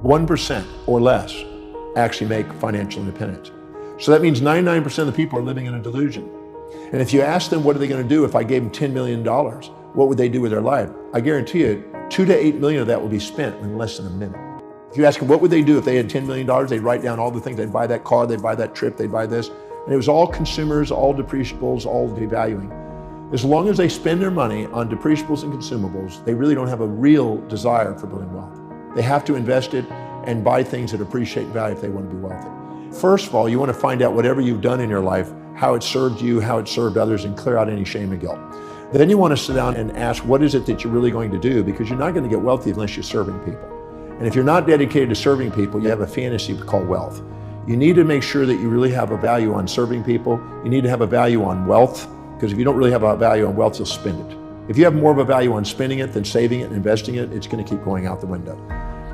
1% or less actually make financial independence. So that means 99% of the people are living in a delusion. And if you ask them what are they going to do if I gave them $10 million, what would they do with their life? I guarantee you 2 to 8 million of that will be spent in less than a minute. If you ask them what would they do if they had $10 million, they'd write down all the things. They'd buy that car, they'd buy that trip, they'd buy this. And it was all consumers, all depreciables, all devaluing. As long as they spend their money on depreciables and consumables, they really don't have a real desire for building wealth. They have to invest it and buy things that appreciate value if they want to be wealthy. First of all, you want to find out whatever you've done in your life, how it served you, how it served others, and clear out any shame and guilt. Then you want to sit down and ask, what is it that you're really going to do? Because you're not going to get wealthy unless you're serving people. And if you're not dedicated to serving people, you have a fantasy called wealth. You need to make sure that you really have a value on serving people. You need to have a value on wealth, because if you don't really have a value on wealth, you'll spend it. If you have more of a value on spending it than saving it and investing it, it's going to keep going out the window.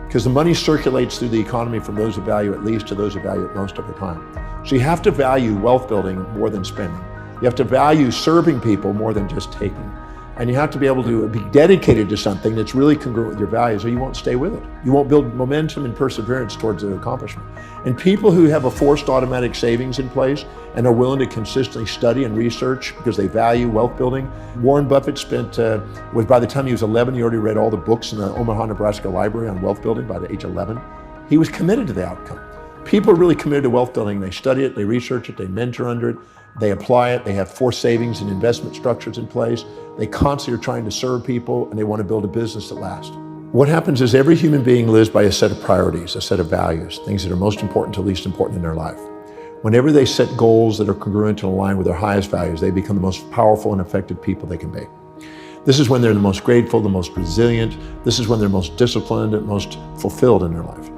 Because the money circulates through the economy from those of value at least to those of value at most over time. So you have to value wealth building more than spending. You have to value serving people more than just taking. And you have to be able to be dedicated to something that's really congruent with your values, or you won't stay with it. You won't build momentum and perseverance towards the accomplishment. And people who have a forced automatic savings in place and are willing to consistently study and research because they value wealth building. Warren Buffett by the time he was 11, he already read all the books in the Omaha, Nebraska library on wealth building by the age of 11. He was committed to the outcome. People are really committed to wealth building. They study it, they research it, they mentor under it, they apply it, they have forced savings and investment structures in place. They constantly are trying to serve people, and they want to build a business that lasts. What happens is every human being lives by a set of priorities, a set of values, things that are most important to least important in their life. Whenever they set goals that are congruent and aligned with their highest values, they become the most powerful and effective people they can be. This is when they're the most grateful, the most resilient. This is when they're most disciplined and most fulfilled in their life.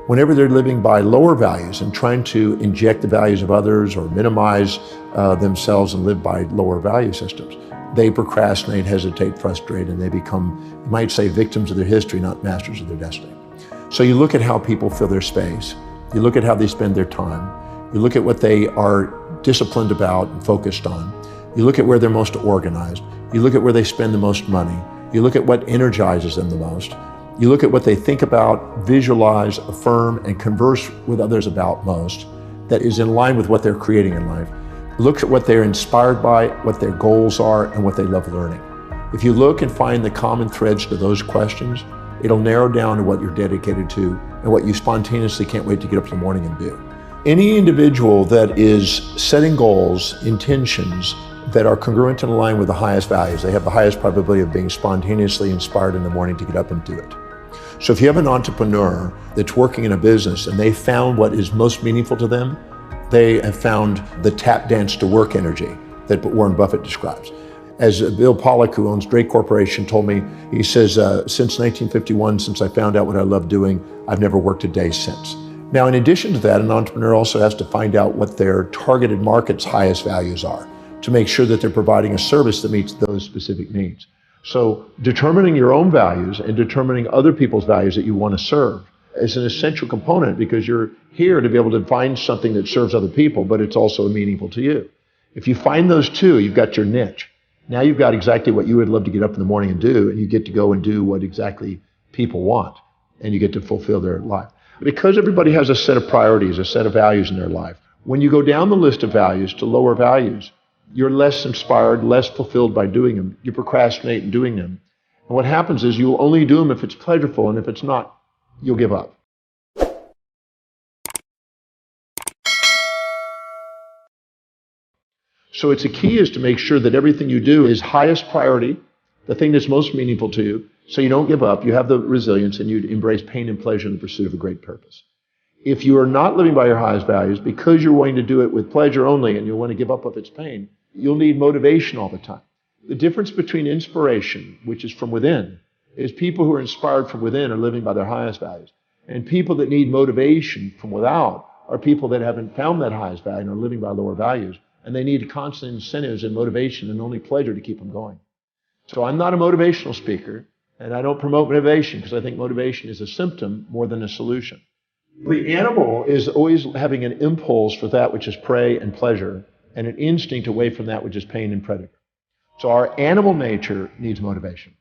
Whenever they're living by lower values and trying to inject the values of others or minimize themselves and live by lower value systems, they procrastinate, hesitate, frustrate, and they become, you might say, victims of their history, not masters of their destiny. So you look at how people fill their space. You look at how they spend their time. You look at what they are disciplined about and focused on. You look at where they're most organized. You look at where they spend the most money. You look at what energizes them the most. You look at what they think about, visualize, affirm, and converse with others about most that is in line with what they're creating in life. Look at what they're inspired by, what their goals are, and what they love learning. If you look and find the common threads to those questions, it'll narrow down to what you're dedicated to and what you spontaneously can't wait to get up in the morning and do. Any individual that is setting goals, intentions, that are congruent and aligned with the highest values, they have the highest probability of being spontaneously inspired in the morning to get up and do it. So if you have an entrepreneur that's working in a business and they found what is most meaningful to them, they have found the tap dance to work energy that Warren Buffett describes. As Bill Pollack, who owns Drake Corporation, told me, he says, since 1951, since I found out what I love doing, I've never worked a day since. Now, in addition to that, an entrepreneur also has to find out what their targeted market's highest values are to make sure that they're providing a service that meets those specific needs. So determining your own values and determining other people's values that you want to serve is an essential component, because you're here to be able to find something that serves other people, but it's also meaningful to you. If you find those two, you've got your niche. Now you've got exactly what you would love to get up in the morning and do, and you get to go and do what exactly people want, and you get to fulfill their life. Because everybody has a set of priorities, a set of values in their life, when you go down the list of values to lower values, you're less inspired, less fulfilled by doing them. You procrastinate in doing them. And what happens is you'll only do them if it's pleasurable, and if it's not, you'll give up. So it's a key is to make sure that everything you do is highest priority, the thing that's most meaningful to you, so you don't give up, you have the resilience, and you embrace pain and pleasure in the pursuit of a great purpose. If you are not living by your highest values, because you're wanting to do it with pleasure only and you want to give up if it's pain, you'll need motivation all the time. The difference between inspiration, which is from within, is people who are inspired from within are living by their highest values. And people that need motivation from without are people that haven't found that highest value and are living by lower values. And they need constant incentives and motivation and only pleasure to keep them going. So I'm not a motivational speaker, and I don't promote motivation because I think motivation is a symptom more than a solution. The animal is always having an impulse for that which is prey and pleasure, and an instinct away from that which is pain and predator. So our animal nature needs motivation.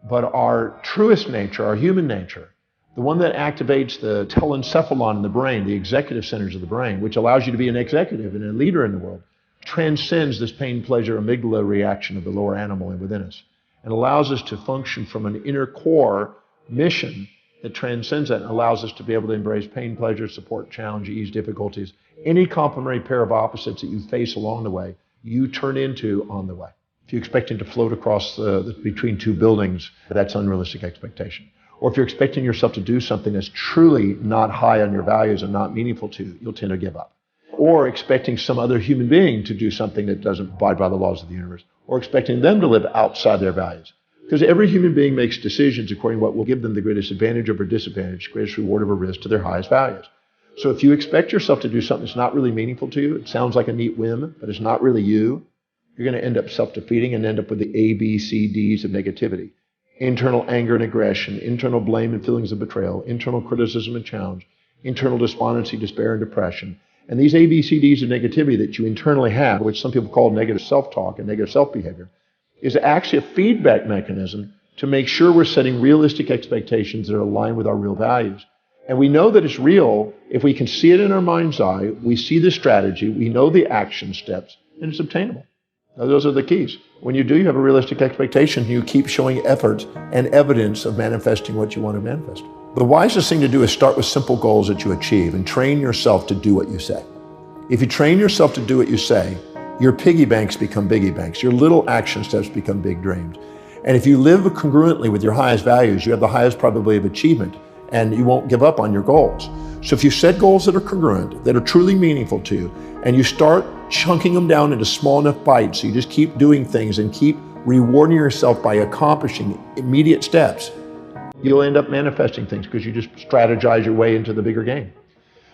But our truest nature, our human nature, The one that activates the telencephalon in the brain, the executive centers of the brain, which allows you to be an executive and a leader in the world, transcends this pain, pleasure, amygdala reaction of the lower animal within us and allows us to function from an inner core mission that transcends that and allows us to be able to embrace pain, pleasure, support, challenge, ease, difficulties. Any complementary pair of opposites that you face along the way, you turn into on the way. If you're expecting to float across between two buildings, that's unrealistic expectation. Or if you're expecting yourself to do something that's truly not high on your values and not meaningful to you, you'll tend to give up. Or expecting some other human being to do something that doesn't abide by the laws of the universe, or expecting them to live outside their values. Because every human being makes decisions according to what will give them the greatest advantage over disadvantage, greatest reward over risk to their highest values. So if you expect yourself to do something that's not really meaningful to you, it sounds like a neat whim, but it's not really you, you're going to end up self-defeating and end up with the A, B, C, Ds of negativity. Internal anger and aggression, internal blame and feelings of betrayal, internal criticism and challenge, internal despondency, despair, and depression. And these A, B, C, Ds of negativity that you internally have, which some people call negative self-talk and negative self-behavior, is actually a feedback mechanism to make sure we're setting realistic expectations that are aligned with our real values. And we know that it's real if we can see it in our mind's eye, we see the strategy, we know the action steps, and it's obtainable. Now, those are the keys. When you do, you have a realistic expectation. You keep showing effort and evidence of manifesting what you want to manifest. The wisest thing to do is start with simple goals that you achieve and train yourself to do what you say. If you train yourself to do what you say, your piggy banks become biggie banks. Your little action steps become big dreams. And if you live congruently with your highest values, you have the highest probability of achievement and you won't give up on your goals. So if you set goals that are congruent, that are truly meaningful to you, and you start chunking them down into small enough bites, so you just keep doing things and keep rewarding yourself by accomplishing immediate steps, you'll end up manifesting things because you just strategize your way into the bigger game.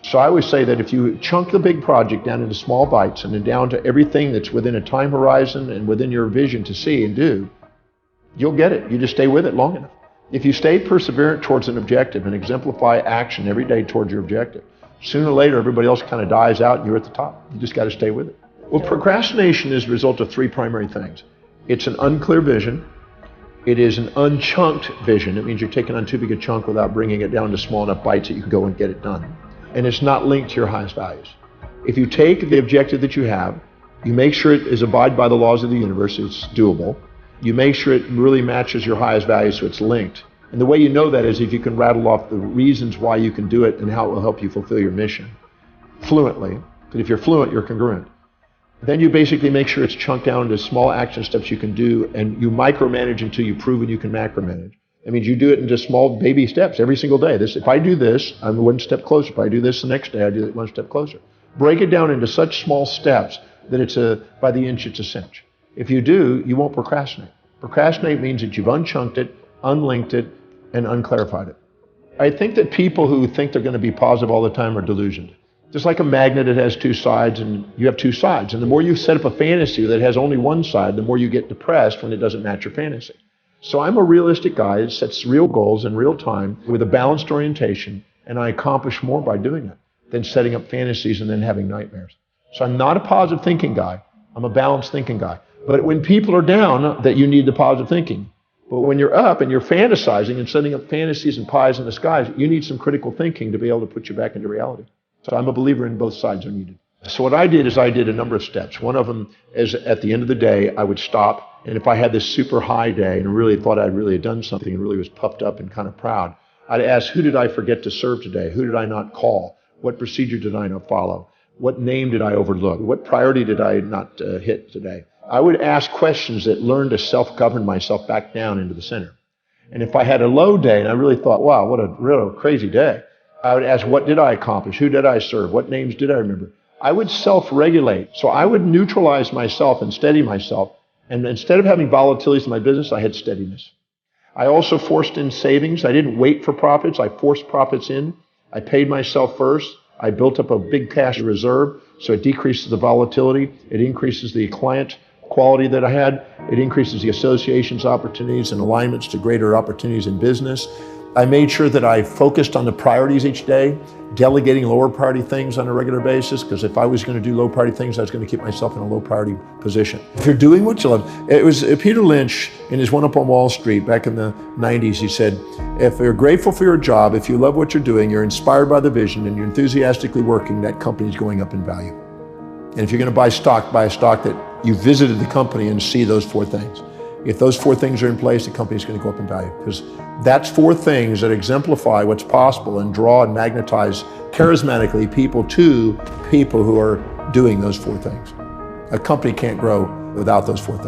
So I always say that if you chunk the big project down into small bites and then down to everything that's within a time horizon and within your vision to see and do, you'll get it. You just stay with it long enough. If you stay perseverant towards an objective and exemplify action every day towards your objective, sooner or later everybody else kind of dies out and you're at the top. You just got to stay with it. Well, procrastination is the result of three primary things. It's an unclear vision. It is an unchunked vision. It means you're taking on too big a chunk without bringing it down to small enough bites that you can go and get it done. And it's not linked to your highest values. If you take the objective that you have, you make sure it is abide by the laws of the universe, it's doable. You make sure it really matches your highest values so it's linked. And the way you know that is if you can rattle off the reasons why you can do it and how it will help you fulfill your mission fluently. Because if you're fluent, you're congruent. Then you basically make sure it's chunked down into small action steps you can do, and you micromanage until you've proven you can macromanage. That means you do it into small baby steps every single day. If I do this, I'm one step closer. If I do this the next day, I do it one step closer. Break it down into such small steps that it's by the inch, it's a cinch. If you do, you won't procrastinate. Procrastinate means that you've unchunked it, unlinked it, and unclarified it. I think that people who think they're going to be positive all the time are delusioned. Just like a magnet, it has two sides, and you have two sides. And the more you set up a fantasy that has only one side, the more you get depressed when it doesn't match your fantasy. So I'm a realistic guy that sets real goals in real time with a balanced orientation, and I accomplish more by doing it than setting up fantasies and then having nightmares. So I'm not a positive thinking guy. I'm a balanced thinking guy. But when people are down, that you need the positive thinking. But when you're up and you're fantasizing and setting up fantasies and pies in the skies, you need some critical thinking to be able to put you back into reality. So I'm a believer in both sides are needed. So what I did is I did a number of steps. One of them is at the end of the day, I would stop. And if I had this super high day and really thought I'd really done something and really was puffed up and kind of proud, I'd ask, who did I forget to serve today? Who did I not call? What procedure did I not follow? What name did I overlook? What priority did I not hit today? I would ask questions that learn to self-govern myself back down into the center. And if I had a low day and I really thought, wow, what a real crazy day, I would ask, what did I accomplish? Who did I serve? What names did I remember? I would self-regulate. So I would neutralize myself and steady myself. And instead of having volatilities in my business, I had steadiness. I also forced in savings. I didn't wait for profits. I forced profits in. I paid myself first. I built up a big cash reserve, so it decreases the volatility. It increases the client quality that I had. It increases the associations, opportunities, and alignments to greater opportunities in business. I made sure that I focused on the priorities each day, delegating lower priority things on a regular basis, because if I was going to do low priority things, I was going to keep myself in a low priority position. If you're doing what you love, it was Peter Lynch in his One Up on Wall Street back in the 90s, he said, if you're grateful for your job, if you love what you're doing, you're inspired by the vision, and you're enthusiastically working, that company's going up in value. And if you're going to buy a stock that you visited the company and see those 4 things. If those 4 things are in place, the company's going to go up in value, because that's 4 things that exemplify what's possible and draw and magnetize charismatically people to people who are doing those 4 things. A company can't grow without those 4 things.